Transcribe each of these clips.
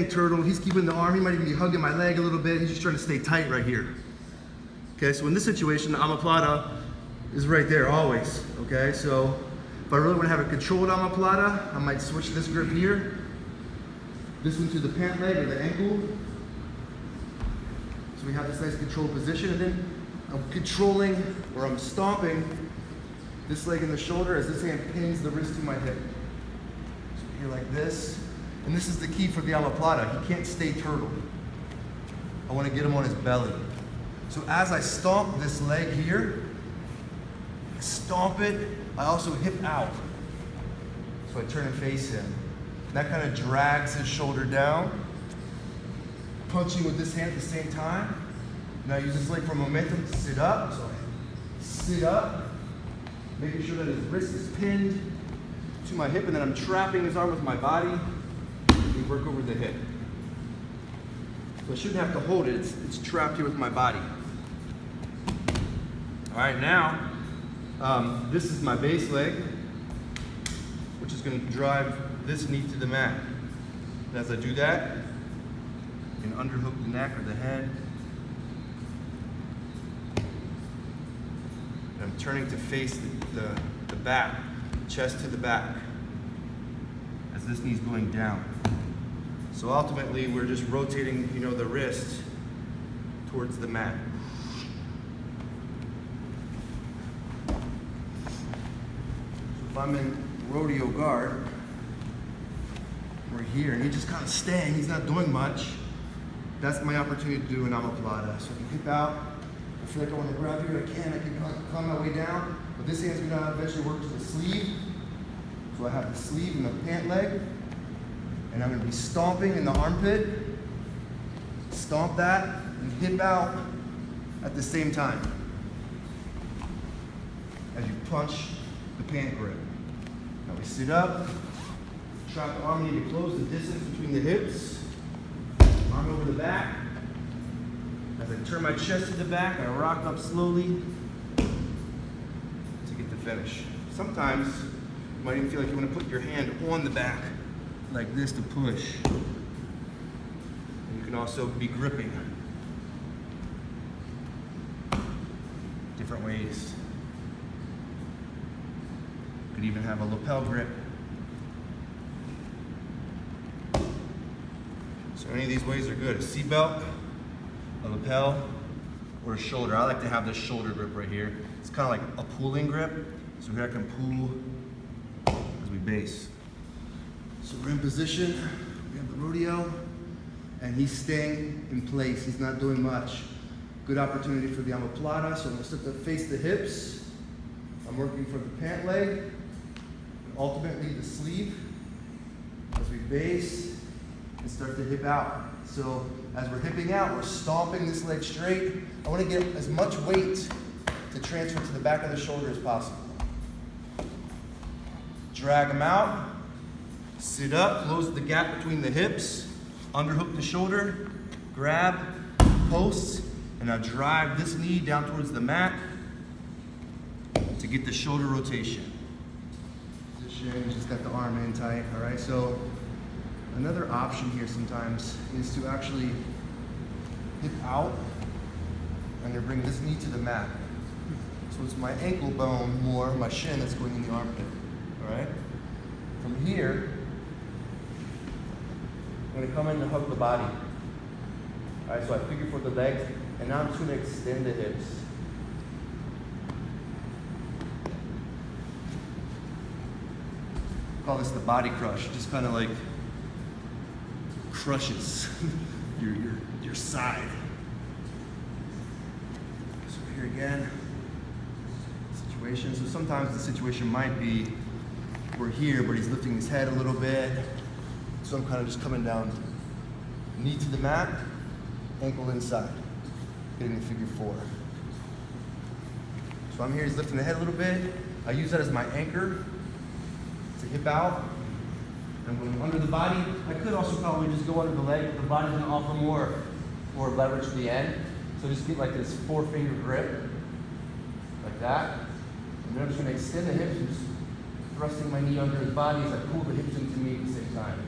staying turtle. He's keeping the arm. He might even be hugging my leg a little bit. He's just trying to stay tight right here. Okay, so in this situation, the omoplata is right there always. Okay, so if I really want to have a controlled omoplata, I might switch this grip here. This one to the pant leg or the ankle. So we have this nice controlled position, and then I'm controlling, or I'm stomping this leg in the shoulder as this hand pins the wrist to my hip. So here like this. And this is the key for the omoplata. He can't stay turtle. I want to get him on his belly. So as I stomp this leg here, I stomp it, I also hip out. So I turn and face him. And that kind of drags his shoulder down. Punching with this hand at the same time. Now I use this leg for momentum to sit up. So I sit up, making sure that his wrist is pinned to my hip, and then I'm trapping his arm with my body. We work over the hip. So I shouldn't have to hold it, it's trapped here with my body. All right, now, this is my base leg, which is gonna drive this knee to the mat. And as I do that, I can underhook the neck or the head. And I'm turning to face the back, chest to the back, as this knee's going down. So ultimately, we're just rotating, the wrist towards the mat. So if I'm in rodeo guard, we're here, and he's just kind of staying, he's not doing much. That's my opportunity to do an omoplata. So I can hip out. I feel like I want to grab here, I can climb my way down, but this hand's gonna eventually work to the sleeve. So I have the sleeve and the pant leg, and I'm gonna be stomping in the armpit, stomp that, and hip out at the same time as you punch the pant grip. Now we sit up, trap the arm knee to close the distance between the hips, arm over the back. As I turn my chest to the back, I rock up slowly to get the finish. Sometimes you might even feel like you want to put your hand on the back like this to push. And you can also be gripping different ways. You could even have a lapel grip. So any of these ways are good. A seatbelt, a lapel, or a shoulder. I like to have this shoulder grip right here. It's kind of like a pulling grip. So here I can pull as we base. So we're in position, we have the rodeo, and he's staying in place. He's not doing much. Good opportunity for the omoplata. So I'm gonna start to face the hips. I'm working for the pant leg, and ultimately the sleeve as we base and start to hip out. So as we're hipping out, we're stomping this leg straight. I want to get as much weight to transfer to the back of the shoulder as possible. Drag them out, sit up, close the gap between the hips, underhook the shoulder, grab, post, and now drive this knee down towards the mat to get the shoulder rotation. Position, just got the arm in tight, all right? So another option here sometimes is to actually hip out and then bring this knee to the mat. So it's my ankle bone more, my shin that's going in the armpit, all right? From here, I'm gonna come in and hug the body. All right, so I figure for the legs, and now I'm just gonna extend the hips. Call this the body crush, just kind of like crushes your side. So here again, situation. So sometimes the situation might be we're here, but he's lifting his head a little bit. So I'm kind of just coming down, knee to the mat, ankle inside, getting the figure four. So I'm here, he's lifting the head a little bit. I use that as my anchor to hip out. I'm going under the body. I could also probably just go under the leg, but the body's going to offer more leverage to the end. So just get like this 4-finger grip, like that. And then I'm just going to extend the hips and just thrusting my knee under his body as I pull the hips into me at the same time.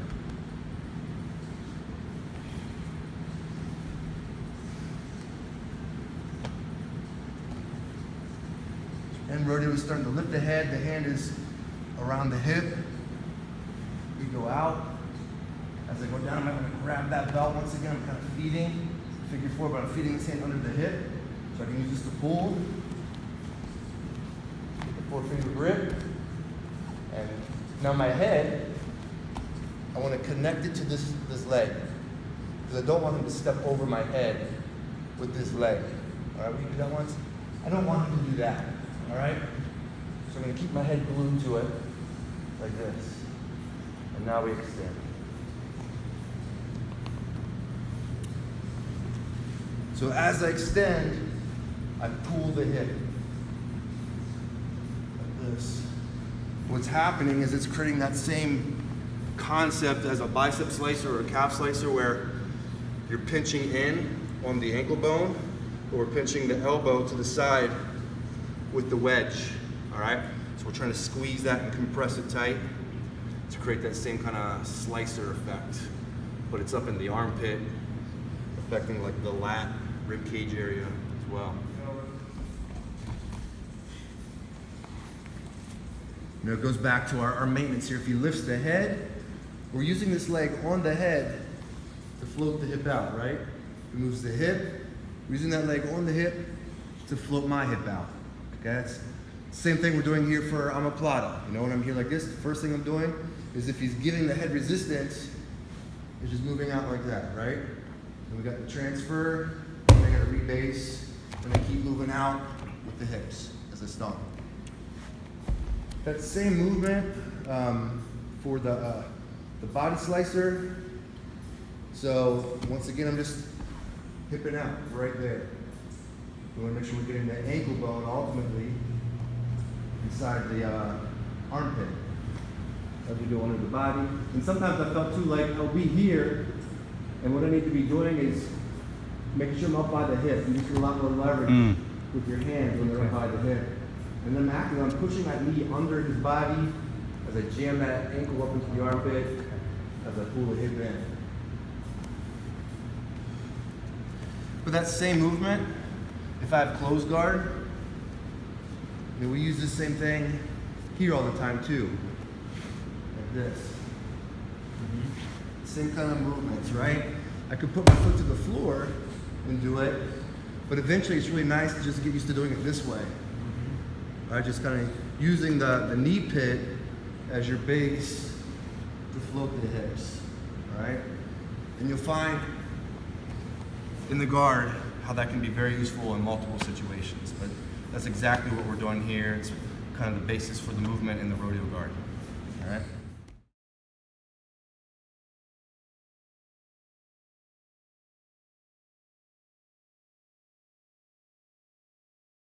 And Rodeo is starting to lift the head. The hand is around the hip. We go out. As I go down, I'm going to grab that belt once again. I'm kind of feeding, figure four, but I'm feeding this hand under the hip. So I can use this to pull. Get the 4-finger grip. And now my head, I want to connect it to this leg. Because I don't want him to step over my head with this leg. All right, will you do that once? I don't want him to do that. All right? So I'm going to keep my head glued to it, like this. And now we extend. So as I extend, I pull the hip, like this. What's happening is it's creating that same concept as a bicep slicer or a calf slicer where you're pinching in on the ankle bone, or we're pinching the elbow to the side with the wedge, all right? So we're trying to squeeze that and compress it tight to create that same kind of slicer effect. But it's up in the armpit, affecting like the lat, rib cage area as well. You know, it goes back to our maintenance here. If he lifts the head, we're using this leg on the head to float the hip out, right? He moves the hip, we're using that leg on the hip to float my hip out. Okay, that's the same thing we're doing here for Omoplata. You know, when I'm here like this, the first thing I'm doing is if he's giving the head resistance, it's just moving out like that, right? And we got the transfer, and I got to rebase, and I keep moving out with the hips as I stomp. That same movement for the body slicer. So once again, I'm just hipping out right there. We want to make sure we're getting the ankle bone ultimately inside the armpit as we go under the body. And sometimes I felt too like I'll be here, and what I need to be doing is making sure I'm up by the hip. You just get a lot more leverage with your hands when you're up by the hip. And then I'm pushing that knee under his body as I jam that ankle up into the armpit as I pull the hip in. With that same movement, if I have closed guard, you know, we use the same thing here all the time too. Like this. Same kind of movements, right? I could put my foot to the floor and do it, but eventually it's really nice to just get used to doing it this way. Right, just kind of using the knee pit as your base to float the hips, right? And you'll find in the guard how that can be very useful in multiple situations, but that's exactly what we're doing here. It's kind of the basis for the movement in the rodeo guard, all right?